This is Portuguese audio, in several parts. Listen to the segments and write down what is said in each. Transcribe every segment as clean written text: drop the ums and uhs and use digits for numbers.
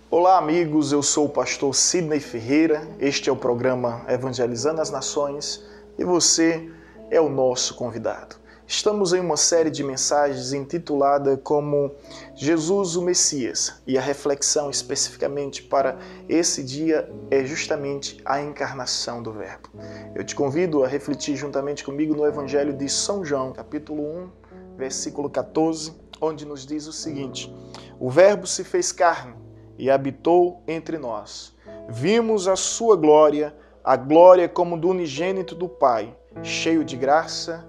Olá amigos, eu sou o pastor Sidney Ferreira, este é o programa Evangelizando as Nações e você é o nosso convidado. Estamos em uma série de mensagens intitulada como Jesus o Messias e a reflexão especificamente para esse dia é justamente a encarnação do Verbo. Eu te convido a refletir juntamente comigo no Evangelho de São João, capítulo 1, versículo 14, onde nos diz o seguinte: o Verbo se fez carne e habitou entre nós. Vimos a sua glória, a glória como do unigênito do Pai, cheio de graça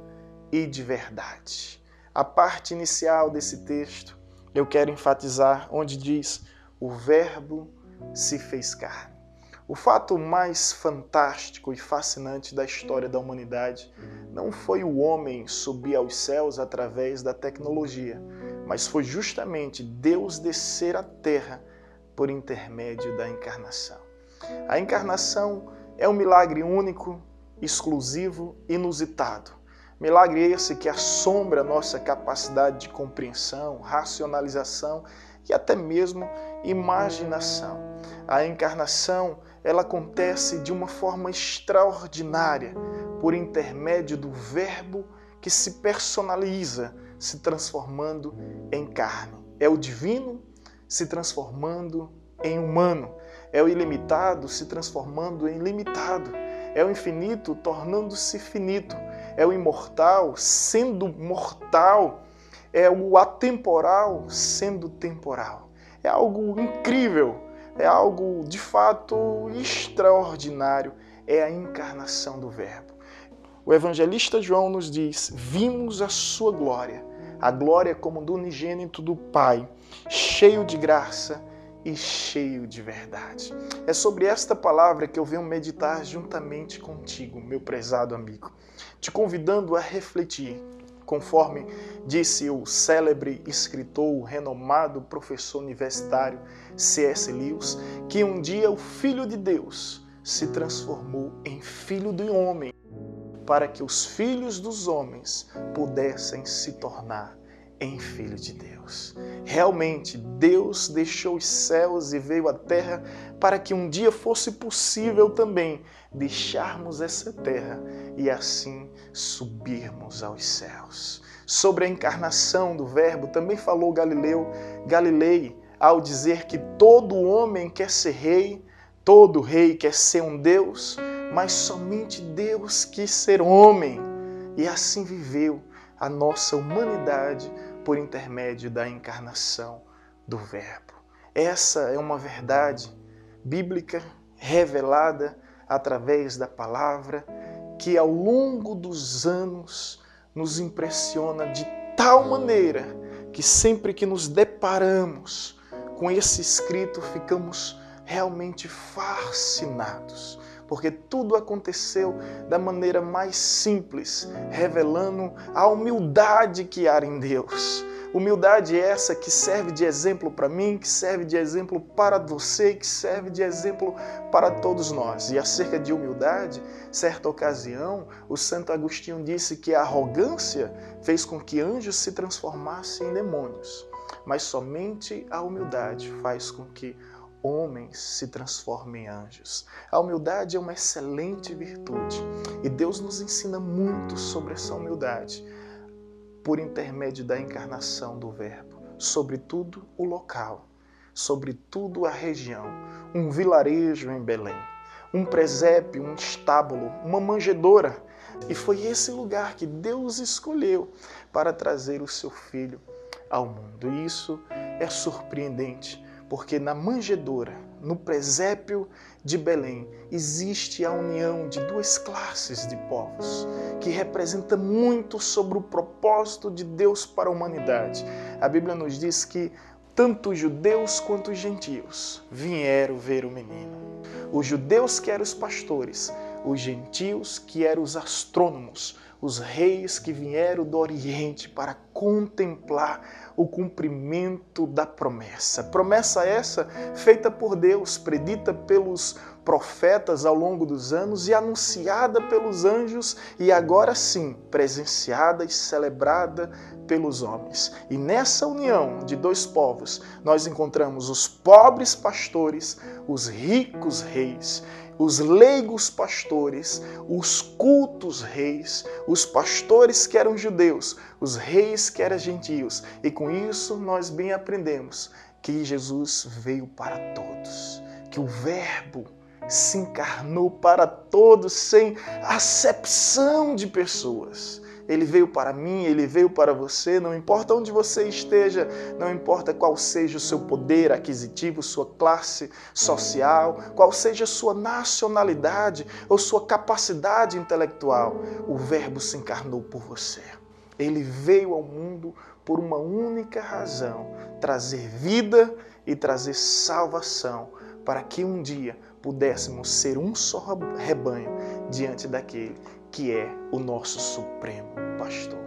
e de verdade. A parte inicial desse texto eu quero enfatizar onde diz: o Verbo se fez carne. O fato mais fantástico e fascinante da história da humanidade não foi o homem subir aos céus através da tecnologia, mas foi justamente Deus descer à terra por intermédio da encarnação. A encarnação é um milagre único, exclusivo, inusitado. Milagre esse que assombra a nossa capacidade de compreensão, racionalização e até mesmo imaginação. A encarnação, ela acontece de uma forma extraordinária, por intermédio do Verbo que se personaliza, se transformando em carne. É o divino se transformando em humano. É o ilimitado se transformando em limitado. É o infinito tornando-se finito. É o imortal sendo mortal. É o atemporal sendo temporal. É algo incrível. É algo de fato extraordinário. É a encarnação do Verbo. O evangelista João nos diz: vimos a sua glória, a glória como do unigênito do Pai, cheio de graça e cheio de verdade. É sobre esta palavra que eu venho meditar juntamente contigo, meu prezado amigo, te convidando a refletir, conforme disse o célebre escritor, o renomado professor universitário C.S. Lewis, que um dia o Filho de Deus se transformou em Filho do Homem, para que os filhos dos homens pudessem se tornar em Filho de Deus. Realmente, Deus deixou os céus e veio à terra para que um dia fosse possível também deixarmos essa terra e assim subirmos aos céus. Sobre a encarnação do Verbo, também falou Galilei, ao dizer que todo homem quer ser rei, todo rei quer ser um Deus, mas somente Deus quis ser homem e assim viveu a nossa humanidade por intermédio da encarnação do Verbo. Essa é uma verdade bíblica revelada através da palavra que ao longo dos anos nos impressiona de tal maneira que sempre que nos deparamos com esse escrito ficamos realmente fascinados, porque tudo aconteceu da maneira mais simples, revelando a humildade que há em Deus. Humildade essa que serve de exemplo para mim, que serve de exemplo para você, que serve de exemplo para todos nós. E acerca de humildade, certa ocasião, o Santo Agostinho disse que a arrogância fez com que anjos se transformassem em demônios, mas somente a humildade faz com que homens se transformem em anjos. A humildade é uma excelente virtude e Deus nos ensina muito sobre essa humildade por intermédio da encarnação do Verbo, sobretudo o local, sobretudo a região, um vilarejo em Belém, um presépio, um estábulo, uma manjedoura. E foi esse lugar que Deus escolheu para trazer o seu Filho ao mundo. E isso é surpreendente, porque na manjedoura, no presépio de Belém, existe a união de duas classes de povos, que representa muito sobre o propósito de Deus para a humanidade. A Bíblia nos diz que tanto os judeus quanto os gentios vieram ver o menino. Os judeus que eram os pastores, os gentios que eram os astrônomos, os reis que vieram do Oriente para contemplar o cumprimento da promessa. Promessa essa feita por Deus, predita pelos profetas ao longo dos anos e anunciada pelos anjos e agora sim presenciada e celebrada pelos homens. E nessa união de dois povos, nós encontramos os pobres pastores, os ricos reis, os leigos pastores, os cultos reis, os pastores que eram judeus, os reis que eram gentios. E com isso nós bem aprendemos que Jesus veio para todos, que o Verbo se encarnou para todos sem acepção de pessoas. Ele veio para mim, ele veio para você, não importa onde você esteja, não importa qual seja o seu poder aquisitivo, sua classe social, qual seja a sua nacionalidade ou sua capacidade intelectual, o Verbo se encarnou por você. Ele veio ao mundo por uma única razão, trazer vida e trazer salvação, para que um dia pudéssemos ser um só rebanho diante daquele que é o nosso Supremo Pastor.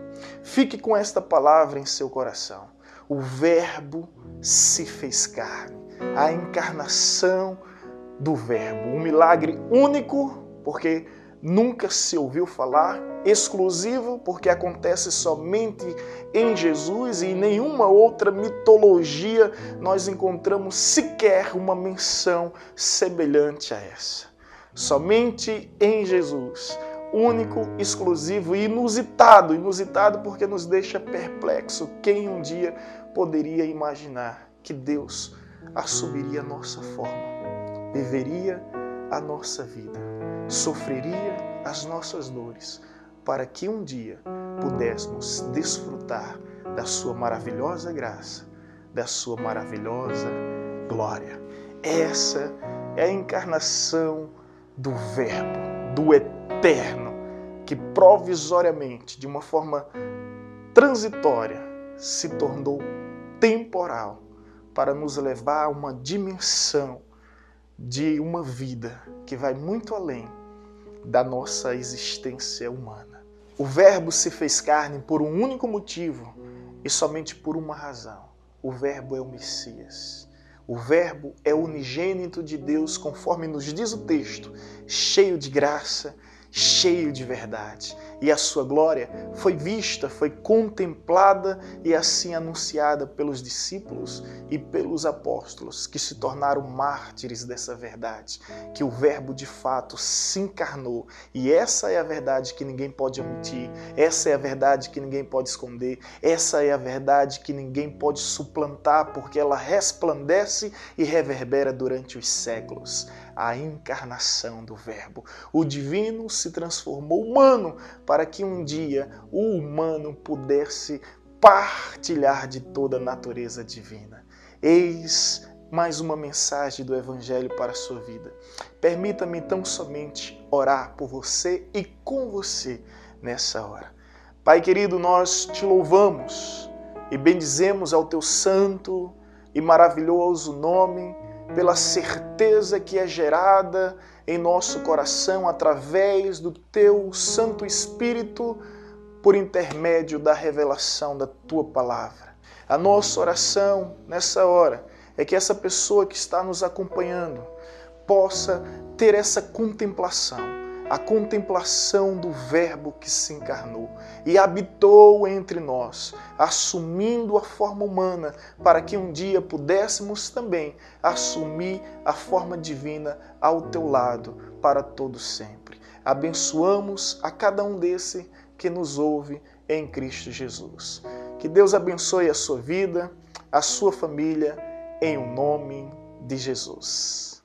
Fique com esta palavra em seu coração. O Verbo se fez carne. A encarnação do Verbo. Um milagre único, porque nunca se ouviu falar, exclusivo, porque acontece somente em Jesus e em nenhuma outra mitologia nós encontramos sequer uma menção semelhante a essa. Somente em Jesus, único, exclusivo e inusitado. Inusitado porque nos deixa perplexo. Quem um dia poderia imaginar que Deus assumiria a nossa forma, viveria a nossa vida, sofreria as nossas dores, para que um dia pudéssemos desfrutar da sua maravilhosa graça, da sua maravilhosa glória. Essa é a encarnação do Verbo, do Eterno, que provisoriamente, de uma forma transitória, se tornou temporal para nos levar a uma dimensão de uma vida que vai muito além da nossa existência humana. O Verbo se fez carne por um único motivo e somente por uma razão. O Verbo é o Messias. O Verbo é o unigênito de Deus, conforme nos diz o texto, cheio de graça, cheio de verdade. E a sua glória foi vista, foi contemplada e assim anunciada pelos discípulos e pelos apóstolos, que se tornaram mártires dessa verdade, que o Verbo de fato se encarnou. E essa é a verdade que ninguém pode omitir, essa é a verdade que ninguém pode esconder, essa é a verdade que ninguém pode suplantar, porque ela resplandece e reverbera durante os séculos. A encarnação do Verbo. O divino se transformou humano para que um dia o humano pudesse partilhar de toda a natureza divina. Eis mais uma mensagem do Evangelho para a sua vida. Permita-me tão somente orar por você e com você nessa hora. Pai querido, nós te louvamos e bendizemos ao teu santo e maravilhoso nome, pela certeza que é gerada em nosso coração através do Teu Santo Espírito por intermédio da revelação da Tua Palavra. A nossa oração nessa hora é que essa pessoa que está nos acompanhando possa ter essa contemplação, a contemplação do Verbo que se encarnou e habitou entre nós, assumindo a forma humana, para que um dia pudéssemos também assumir a forma divina ao teu lado para todo sempre. Abençoamos a cada um desse que nos ouve em Cristo Jesus. Que Deus abençoe a sua vida, a sua família, em o nome de Jesus.